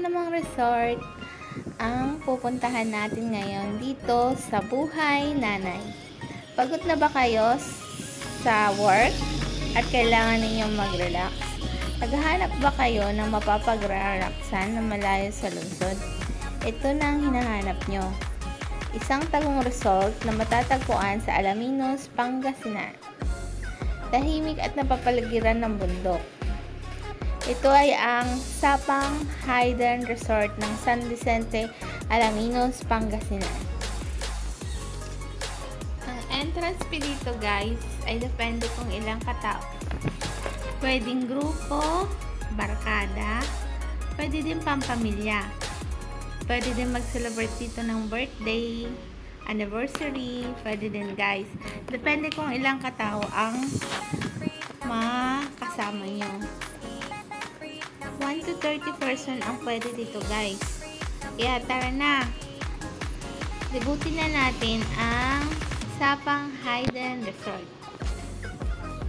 namang resort ang pupuntahan natin ngayon dito sa Buhay Nanay. Pagod na ba kayo sa work at kailangan ninyong mag-relax? Naghahanap ba kayo ng mapapag-relaxan na malayo sa lungsod? Ito na ang hinahanap nyo. Isang tagong resort na matatagpuan sa Alaminos, Pangasinan. Tahimik at napapaligiran ng bundok. Ito ay ang Sapang Hidden Resort ng San Vicente, Alaminos, Pangasinan. Ang entrance fee dito guys ay depende kung ilang katao. Pwedeng grupo, barkada, pwede din pampamilya. Pwede din mag-celebrate dito ng birthday, anniversary, pwede din guys. Depende kung ilang katao ang makasama nyo. 1 to 30 person ang pwede dito guys. Kaya tara na. Libutin na natin ang Sapang Hidden Resort.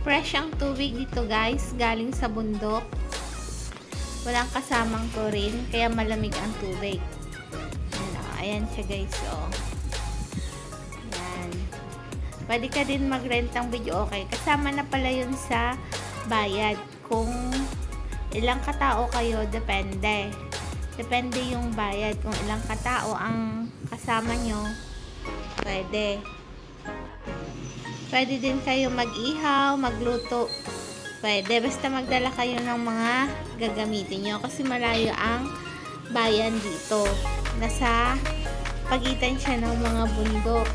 Fresh ang tubig dito guys, galing sa bundok. Walang kasamang chlorine, kaya malamig ang tubig. Ayan siya guys. Oh. Ayan. Pwede ka din mag-rent ng video okay. Kasama na pala yun sa bayad. Kung ilang katao kayo, depende. Depende yung bayad. Kung ilang katao ang kasama nyo, pwede. Pwede din kayo mag-ihaw, magluto. Pwede. Basta magdala kayo ng mga gagamitin nyo. Kasi malayo ang bayan dito. Nasa pagitan siya ng mga bundok.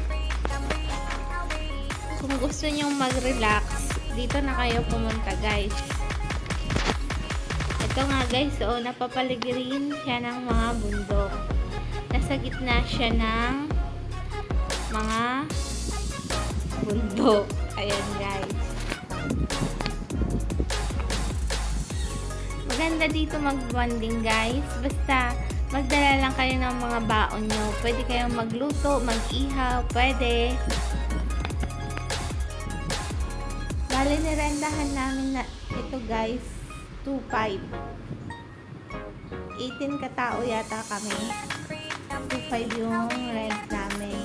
Kung gusto nyo mag-relax, dito na kayo pumunta guys. Ito nga guys, so napapaligirin siya ng mga bundok. Nasa gitna siya ng mga bundok. Ayan guys. Maganda dito mag-bonding guys. Basta magdala lang kayo ng mga baon nyo. Pwede kayong magluto, mag-ihaw, pwede. Bale, nirendahan namin na ito guys. 2.5. 18 katao yata kami. 2.5 yung rent namin.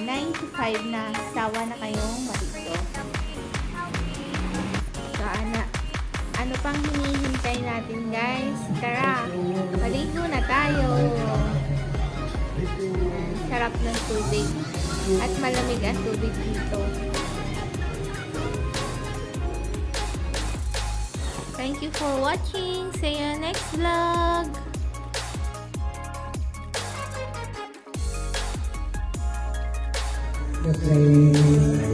95 na. Sawa na kayong malito. So, ano pang hinihintay natin guys? Tara, maligo na tayo. Sarap ng tubig. At malamig ang tubig dito. Thank you for watching. See you next vlog. Okay.